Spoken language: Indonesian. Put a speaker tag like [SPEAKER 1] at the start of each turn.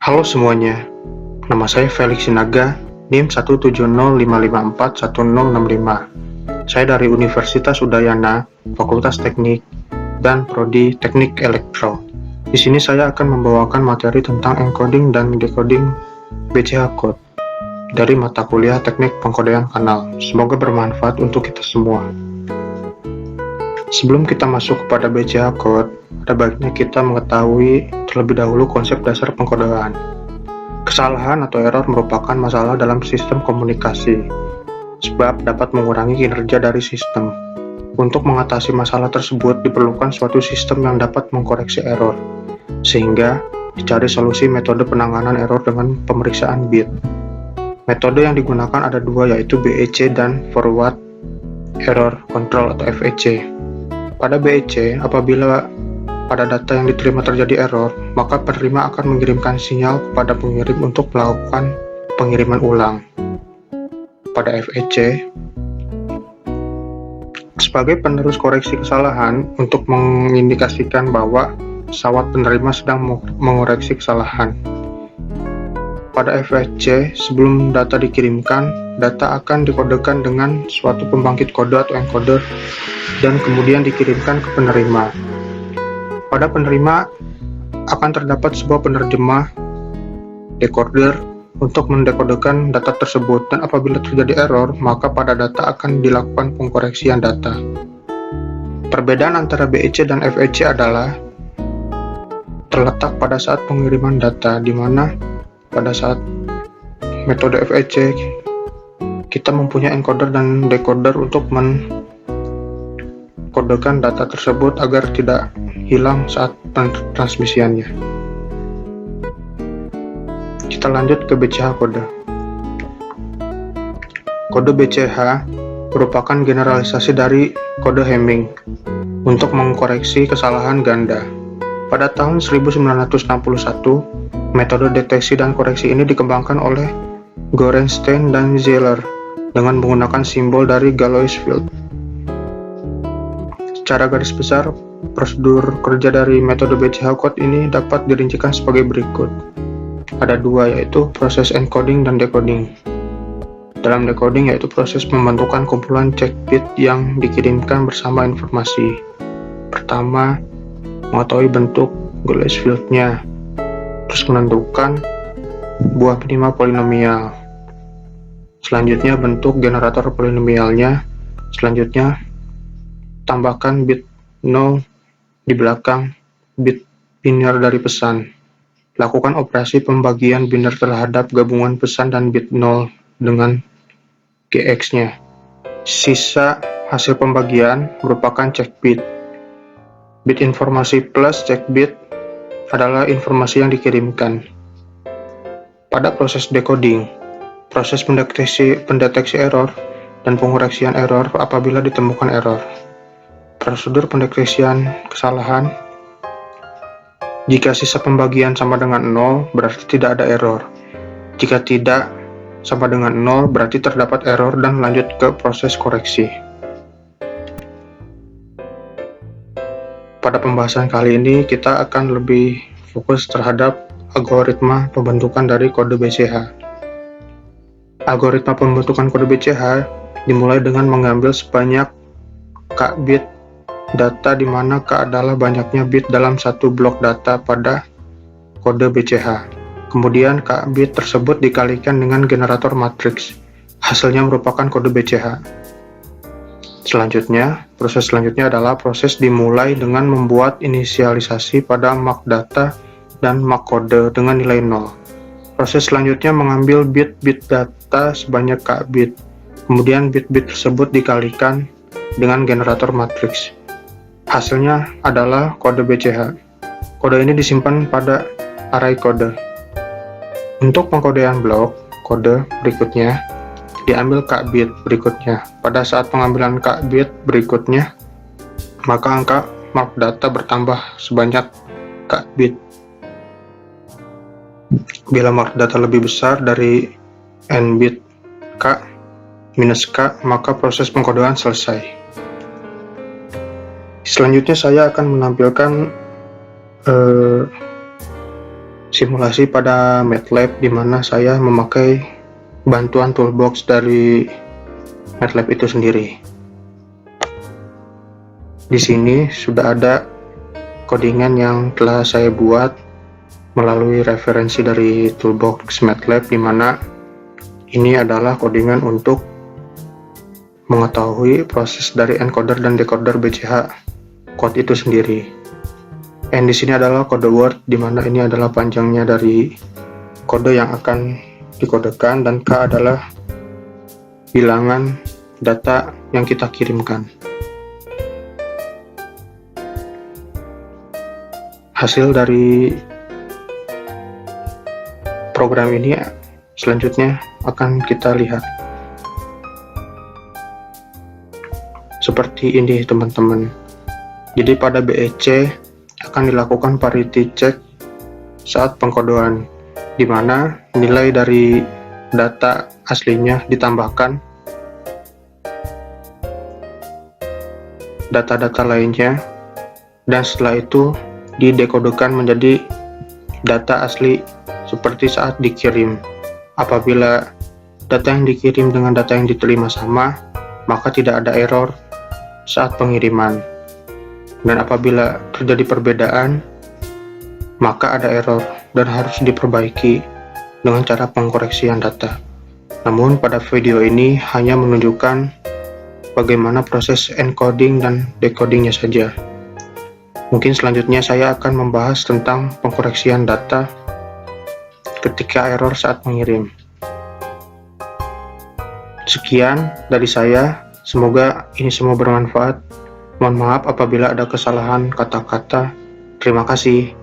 [SPEAKER 1] Halo semuanya, nama saya Felix Sinaga, NIM 170554165. Saya dari Universitas Udayana, Fakultas Teknik, dan Prodi Teknik Elektro. Di sini saya akan membawakan materi tentang encoding dan decoding BCH code dari mata kuliah Teknik Pengkodean Kanal. Semoga bermanfaat untuk kita semua. Sebelum kita masuk kepada BCH code, ada baiknya kita mengetahui terlebih dahulu konsep dasar pengkodean. Kesalahan atau error merupakan masalah dalam sistem komunikasi, sebab dapat mengurangi kinerja dari sistem. Untuk mengatasi masalah tersebut diperlukan suatu sistem yang dapat mengkoreksi error, sehingga dicari solusi metode penanganan error dengan pemeriksaan bit. Metode yang digunakan ada dua, yaitu BEC dan Forward Error Control atau FEC. Pada BEC, apabila pada data yang diterima terjadi error, maka penerima akan mengirimkan sinyal kepada pengirim untuk melakukan pengiriman ulang. Pada FEC, sebagai penerus koreksi kesalahan untuk mengindikasikan bahwa pesawat penerima sedang mengoreksi kesalahan. Pada FEC, sebelum data dikirimkan, data akan dikodekan dengan suatu pembangkit kode atau encoder dan kemudian dikirimkan ke penerima. Pada penerima akan terdapat sebuah penerjemah decoder untuk mendekodekan data tersebut, dan apabila terjadi error, maka pada data akan dilakukan pengkoreksian data. Perbedaan antara BEC dan FEC adalah terletak pada saat pengiriman data, di mana pada saat metode FEC kita mempunyai encoder dan decoder untuk mengkodekan data tersebut agar tidak hilang saat transmisiannya. Kita lanjut ke BCH kode. Kode BCH merupakan generalisasi dari kode Hamming untuk mengkoreksi kesalahan ganda. Pada tahun 1961, metode deteksi dan koreksi ini dikembangkan oleh Gorenstein dan Zeller dengan menggunakan simbol dari Galois-Field. Secara garis besar, prosedur kerja dari metode BCH code ini dapat dirincikan sebagai berikut. Ada dua, yaitu proses encoding dan decoding. Dalam decoding, yaitu proses pembentukan kumpulan check bit yang dikirimkan bersama informasi. Pertama, mengetahui bentuk Galois-Field-nya, terus menentukan buah minimal polinomial. Selanjutnya bentuk generator polinomialnya. Selanjutnya tambahkan bit 0 di belakang bit biner dari pesan. Lakukan operasi pembagian biner terhadap gabungan pesan dan bit 0 dengan GX-nya. Sisa hasil pembagian merupakan check bit. Bit informasi plus check bit adalah informasi yang dikirimkan. Pada proses decoding, proses pendeteksi error dan pengoreksian error apabila ditemukan error. Prosedur pendeteksian kesalahan: jika sisa pembagian sama dengan 0, berarti tidak ada error. Jika tidak sama dengan 0, berarti terdapat error dan lanjut ke proses koreksi. Pada pembahasan kali ini, kita akan lebih fokus terhadap algoritma pembentukan dari kode BCH. Algoritma pembentukan kode BCH dimulai dengan mengambil sebanyak k bit data, di mana k adalah banyaknya bit dalam satu blok data pada kode BCH. Kemudian k bit tersebut dikalikan dengan generator matriks. Hasilnya merupakan kode BCH. Selanjutnya, proses selanjutnya adalah proses dimulai dengan membuat inisialisasi pada mak data dan mak kode dengan nilai 0. Proses selanjutnya mengambil bit-bit data sebanyak k bit. Kemudian bit-bit tersebut dikalikan dengan generator matriks. Hasilnya adalah kode BCH. Kode ini disimpan pada array kode. Untuk pengkodean blok kode berikutnya, diambil k bit berikutnya. Pada saat pengambilan k bit berikutnya, maka angka mark data bertambah sebanyak k bit. Bila mark data lebih besar dari n bit k minus k, maka proses pengkodean selesai. Selanjutnya saya akan menampilkan simulasi pada MATLAB di mana saya memakai bantuan toolbox dari MATLAB itu sendiri. Di sini sudah ada codingan yang telah saya buat melalui referensi dari toolbox MATLAB, di mana ini adalah codingan untuk mengetahui proses dari encoder dan decoder BCH code itu sendiri. N di sini adalah kode word, di mana ini adalah panjangnya dari kode yang akan dikodekan, dan K adalah bilangan data yang kita kirimkan. Hasil dari program ini selanjutnya akan kita lihat seperti ini, teman-teman. Jadi pada BEC akan dilakukan parity check saat pengkodoan, di mana nilai dari data aslinya ditambahkan data-data lainnya, dan setelah itu didekodekan menjadi data asli seperti saat dikirim. Apabila data yang dikirim dengan data yang diterima sama, maka tidak ada error saat pengiriman. Dan apabila terjadi perbedaan, maka ada error dan harus diperbaiki dengan cara pengkoreksian data. Namun pada video ini hanya menunjukkan bagaimana proses encoding dan decodingnya saja. Mungkin selanjutnya saya akan membahas tentang pengkoreksian data ketika error saat mengirim. Sekian dari saya, semoga ini semua bermanfaat. Mohon maaf apabila ada kesalahan kata-kata. Terima kasih.